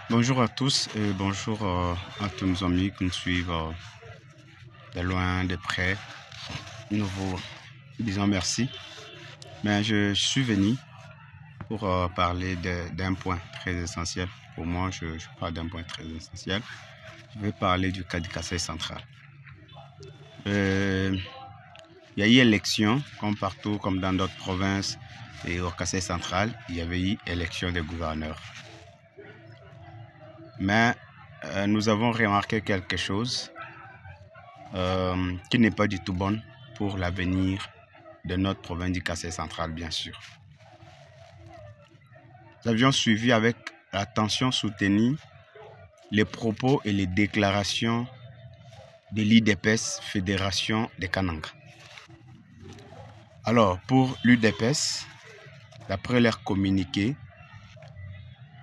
Bonjour à tous et bonjour à tous nos amis qui nous suivent de loin, de près. Nous vous disons merci. Mais je suis venu pour parler d'un point très essentiel. Pour moi, je parle d'un point très essentiel. Je vais parler du cas du Kasaï central. Il y a eu élection, comme partout, comme dans d'autres provinces. Et au Kasaï central, il y avait eu élection des gouverneurs. Mais nous avons remarqué quelque chose qui n'est pas du tout bon pour l'avenir de notre province du Kasaï central, bien sûr. Nous avions suivi avec attention soutenue les propos et les déclarations de l'UDPS, Fédération des Kananga. Alors, pour l'UDPS, d'après leur communiqué,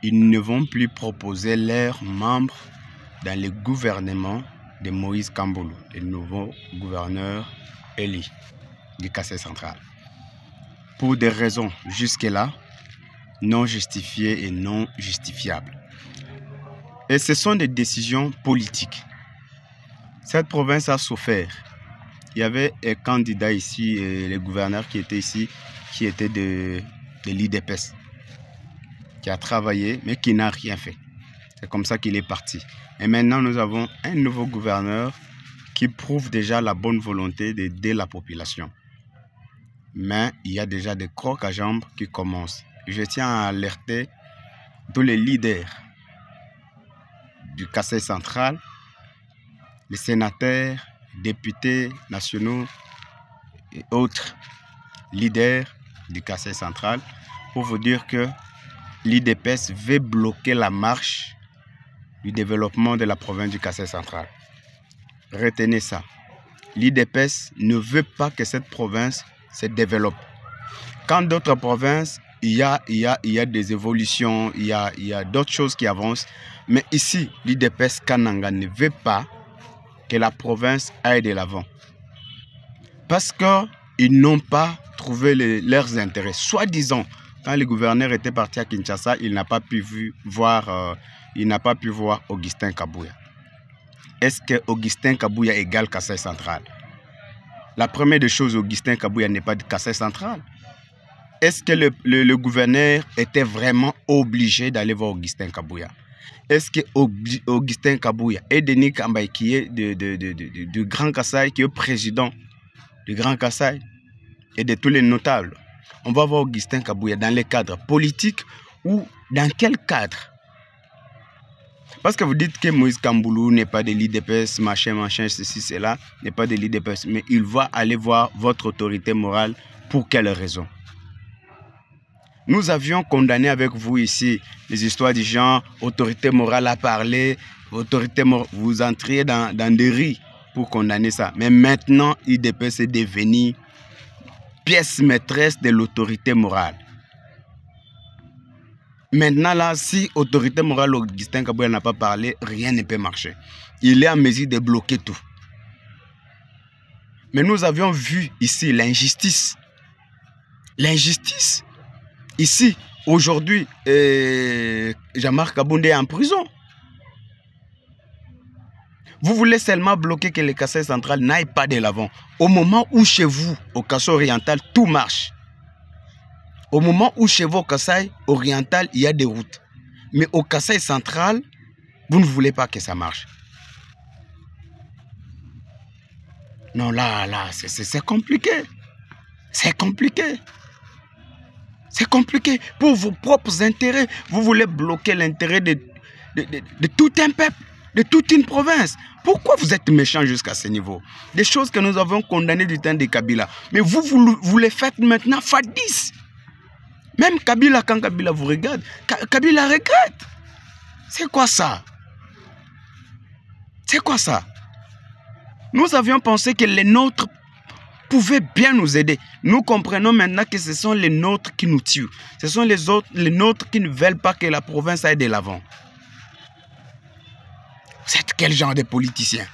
ils ne vont plus proposer leurs membres dans le gouvernement de Moïse Kamboulou, le nouveau gouverneur élu du Kasaï central. Pour des raisons jusque-là non justifiées et non justifiables. Et ce sont des décisions politiques. Cette province a souffert. Il y avait un candidat ici, le gouverneur qui était ici, qui était de l'UDPS, qui a travaillé, mais qui n'a rien fait. C'est comme ça qu'il est parti. Et maintenant, nous avons un nouveau gouverneur qui prouve déjà la bonne volonté d'aider la population. Mais il y a déjà des crocs à jambes qui commencent. Je tiens à alerter tous les leaders du Kasaï central, les sénateurs, députés nationaux et autres leaders du Kasaï central pour vous dire que l'UDPS veut bloquer la marche du développement de la province du Kasaï central. Retenez ça. L'UDPS ne veut pas que cette province se développe. Quand d'autres provinces, il y a des évolutions, il y a d'autres choses qui avancent. Mais ici, l'UDPS Kananga ne veut pas que la province aille de l'avant. Parce qu'ils n'ont pas trouvé leurs intérêts. Soi-disant, quand le gouverneur était parti à Kinshasa, il n'a pas pu voir Augustin Kabouya. Est-ce que Augustin Kabouya égale Kasaï central? La première des choses, Augustin Kabouya n'est pas de Kasaï central. Est-ce que le gouverneur était vraiment obligé d'aller voir Augustin Kabouya? Est-ce que Augustin Kabouya et Denis Kambaye, qui est du Grand Kasaï, qui est président du Grand Kasaï et de tous les notables, on va voir Augustin Kabouya dans les cadres politiques ou dans quel cadre? Parce que vous dites que Moïse Kamboulou n'est pas de l'UDPS, machin, ceci, cela, n'est pas de l'UDPS, mais il va aller voir votre autorité morale pour quelle raison? Nous avions condamné avec vous ici les histoires du genre, autorité morale à parler, autorité morale, vous entriez dans des rits pour condamner ça. Mais maintenant, l'UDPS est devenu pièce maîtresse de l'autorité morale. Maintenant, là, si autorité morale Augustin Kabouya n'a pas parlé, rien ne peut marcher. Il est en mesure de bloquer tout. Mais nous avions vu ici l'injustice. L'injustice. Ici, aujourd'hui, Jean-Marc Kaboundé est en prison. Vous voulez seulement bloquer que le Kasaï central n'aille pas de l'avant. Au moment où chez vous, au Kasaï oriental, tout marche. Au moment où chez vous, au Kasaï oriental, il y a des routes. Mais au Kasaï central, vous ne voulez pas que ça marche. Non, là, c'est compliqué. C'est compliqué. C'est compliqué. Pour vos propres intérêts, vous voulez bloquer l'intérêt de tout un peuple, de toute une province. Pourquoi vous êtes méchants jusqu'à ce niveau? Des choses que nous avons condamnées du temps de Kabila. Mais vous les faites maintenant x10. Même Kabila, quand Kabila vous regarde, Kabila regrette. C'est quoi ça? C'est quoi ça? Nous avions pensé que les nôtres pouvaient bien nous aider. Nous comprenons maintenant que ce sont les nôtres qui nous tuent. Ce sont les nôtres qui ne veulent pas que la province aille de l'avant. Vous êtes quel genre de politicien?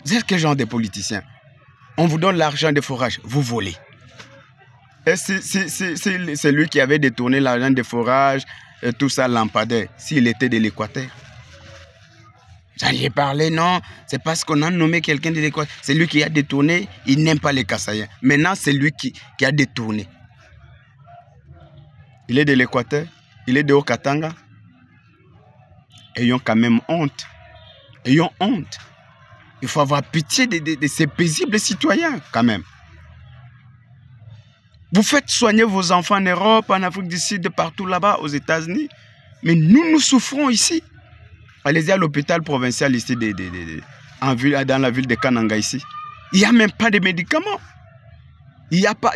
Vous êtes quel genre de politicien? On vous donne l'argent des forages, vous volez. Et c'est lui qui avait détourné l'argent des forages tout ça lampadaire s'il était de l'Équateur? Vous alliez parler, non, c'est parce qu'on a nommé quelqu'un de l'Équateur. C'est lui qui a détourné, il n'aime pas les Kassaïens. Maintenant, c'est lui qui a détourné. Il est de l'Équateur, il est de Haut-Katanga. Ayons quand même honte. Ayons honte. Il faut avoir pitié de ces paisibles citoyens, quand même. Vous faites soigner vos enfants en Europe, en Afrique du Sud, partout là-bas, aux États-Unis. Mais nous souffrons ici. Allez-y à l'hôpital provincial ici, dans la ville de Kananga ici. Il n'y a même pas de médicaments. Il n'y a pas